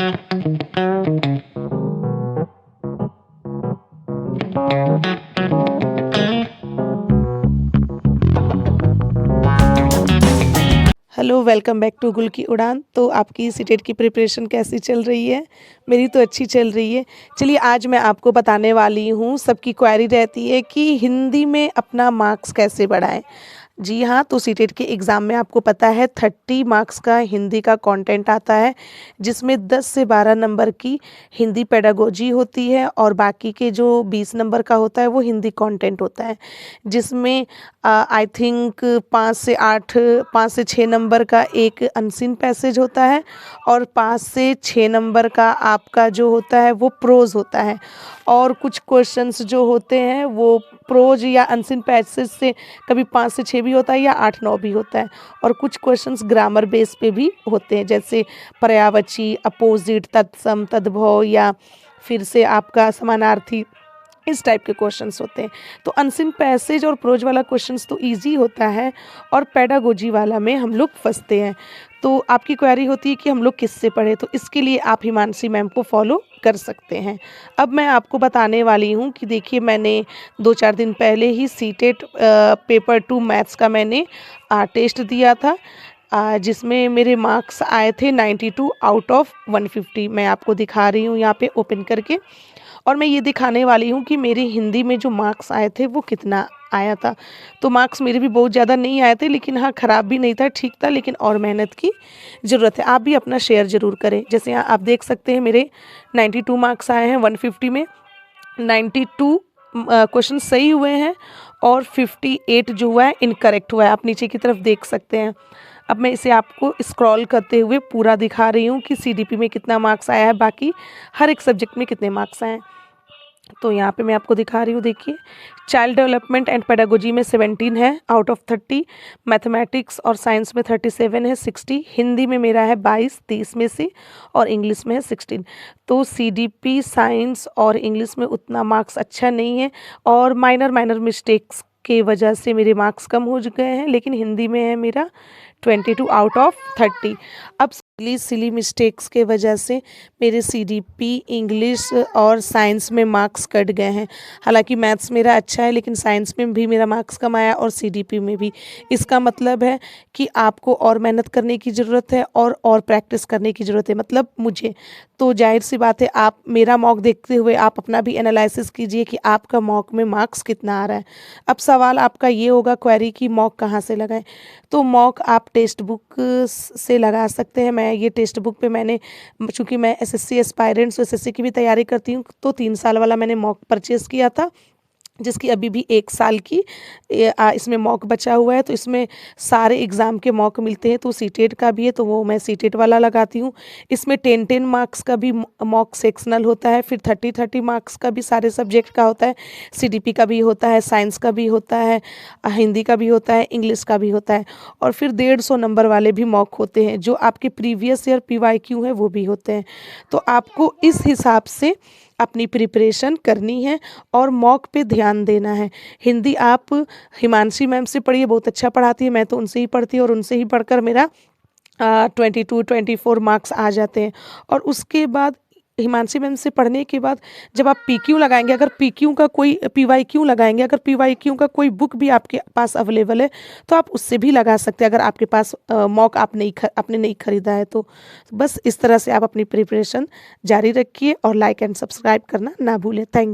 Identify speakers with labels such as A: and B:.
A: Hello, welcome back to गुल की उड़ान। तो आपकी सीटेट की प्रिपरेशन कैसी चल रही है? मेरी तो अच्छी चल रही है। चलिए, आज मैं आपको बताने वाली हूँ, सबकी क्वेरी रहती है कि हिंदी में अपना मार्क्स कैसे बढ़ाएँ। जी हाँ, तो सीटेट के एग्ज़ाम में आपको पता है 30 मार्क्स का हिंदी का कंटेंट आता है, जिसमें 10 से 12 नंबर की हिंदी पेडागोजी होती है और बाकी के जो 20 नंबर का होता है वो हिंदी कंटेंट होता है, जिसमें आई थिंक 5 से 6 नंबर का एक अनसीन पैसेज होता है और 5 से 6 नंबर का आपका जो होता है वो प्रोज़ होता है। और कुछ क्वेश्चंस जो होते हैं वो प्रोज़ या अनसीन पैसेज से कभी 5 से 6 भी होता है या 8-9 भी होता है। और कुछ क्वेश्चंस ग्रामर बेस पे भी होते हैं, जैसे पर्यायवाची, अपोजिट, तत्सम, तद्भव या फिर से आपका समानार्थी, इस टाइप के क्वेश्चंस होते हैं। तो अनसीन पैसेज और प्रोज वाला क्वेश्चंस तो इजी होता है और पेडागोजी वाला में हम लोग फंसते हैं। तो आपकी क्वेरी होती है कि हम लोग किससे पढ़ें, तो इसके लिए आप हिमांशी मैम को फॉलो कर सकते हैं। अब मैं आपको बताने वाली हूँ कि देखिए, मैंने 2-4 दिन पहले ही सीटेट पेपर 2 मैथ्स का मैंने टेस्ट दिया था, जिसमें मेरे मार्क्स आए थे 92 आउट ऑफ 150। मैं आपको दिखा रही हूँ यहाँ पे ओपन करके, और मैं ये दिखाने वाली हूँ कि मेरी हिंदी में जो मार्क्स आए थे वो कितना आया था। तो मार्क्स मेरे भी बहुत ज़्यादा नहीं आए थे, लेकिन हाँ, ख़राब भी नहीं था, ठीक था, लेकिन और मेहनत की ज़रूरत है। आप भी अपना शेयर ज़रूर करें। जैसे यहाँ आप देख सकते हैं, मेरे 92 मार्क्स आए हैं 150 में। 92 क्वेश्चन सही हुए हैं और 58 जो हुआ है इनकरेक्ट हुआ है। आप नीचे की तरफ देख सकते हैं। अब मैं इसे आपको स्क्रॉल करते हुए पूरा दिखा रही हूँ कि सीडीपी में कितना मार्क्स आया है, बाकी हर एक सब्जेक्ट में कितने मार्क्स आए हैं। तो यहाँ पे मैं आपको दिखा रही हूँ, देखिए, चाइल्ड डेवलपमेंट एंड पेडागोजी में 17 है आउट ऑफ 30, मैथमेटिक्स और साइंस में 37 है 60, हिंदी में मेरा है 22 30 में से, और इंग्लिश में है 16। तो सीडीपी, साइंस और इंग्लिश में उतना मार्क्स अच्छा नहीं है और माइनर मिस्टेक्स के वजह से मेरे मार्क्स कम हो गए हैं, लेकिन हिंदी में है मेरा 22 आउट ऑफ 30। अब सिली मिस्टेक्स के वजह से मेरे सीडीपी, इंग्लिश और साइंस में मार्क्स कट गए हैं। हालांकि मैथ्स मेरा अच्छा है, लेकिन साइंस में भी मेरा मार्क्स कम आया और सीडीपी में भी। इसका मतलब है कि आपको और मेहनत करने की ज़रूरत है और प्रैक्टिस करने की ज़रूरत है, मतलब मुझे। तो जाहिर सी बात है, आप मेरा मॉक देखते हुए आप अपना भी एनालिसिस कीजिए कि आपका मॉक में मार्क्स कितना आ रहा है। अब सवाल आपका ये होगा क्वेरी कि मॉक कहाँ से लगाएं। तो मॉक आप टेक्स्ट बुक से लगा सकते हैं। मैं ये टेक्स्ट बुक पे मैंने, चूँकि मैं एसएससी एस्पायरेंट्स एसएससी की भी तैयारी करती हूँ, तो 3 साल वाला मैंने मॉक परचेज़ किया था, जिसकी अभी भी 1 साल की इसमें मॉक बचा हुआ है। तो इसमें सारे एग्ज़ाम के मॉक मिलते हैं, तो सीटेट का भी है, तो वो मैं सीटेट वाला लगाती हूँ। इसमें 10-10 मार्क्स का भी मॉक सेक्शनल होता है, फिर 30-30 मार्क्स का भी सारे सब्जेक्ट का होता है। सीडीपी का भी होता है, साइंस का भी होता है, हिंदी का भी होता है, इंग्लिश का भी होता है, और फिर 150 नंबर वाले भी मॉक होते हैं, जो आपके प्रीवियस ईयर पीवाईक्यू है वो भी होते हैं। तो आपको इस हिसाब से अपनी प्रिपरेशन करनी है और मॉक पे ध्यान देना है। हिंदी आप हिमांशी मैम से पढ़िए, बहुत अच्छा पढ़ाती है, मैं तो उनसे ही पढ़ती हूँ और उनसे ही पढ़कर मेरा 22-24 मार्क्स आ जाते हैं। और उसके बाद हिमांशी मैम से पढ़ने के बाद जब आप पीक्यू लगाएंगे, अगर पीक्यू का कोई पीवाईक्यू लगाएंगे, अगर पीवाईक्यू का कोई बुक भी आपके पास अवेलेबल है तो आप उससे भी लगा सकते हैं, अगर आपके पास मॉक आपने नहीं खरीदा है तो। बस इस तरह से आप अपनी प्रिपरेशन जारी रखिए और लाइक एंड सब्सक्राइब करना ना भूलें। थैंक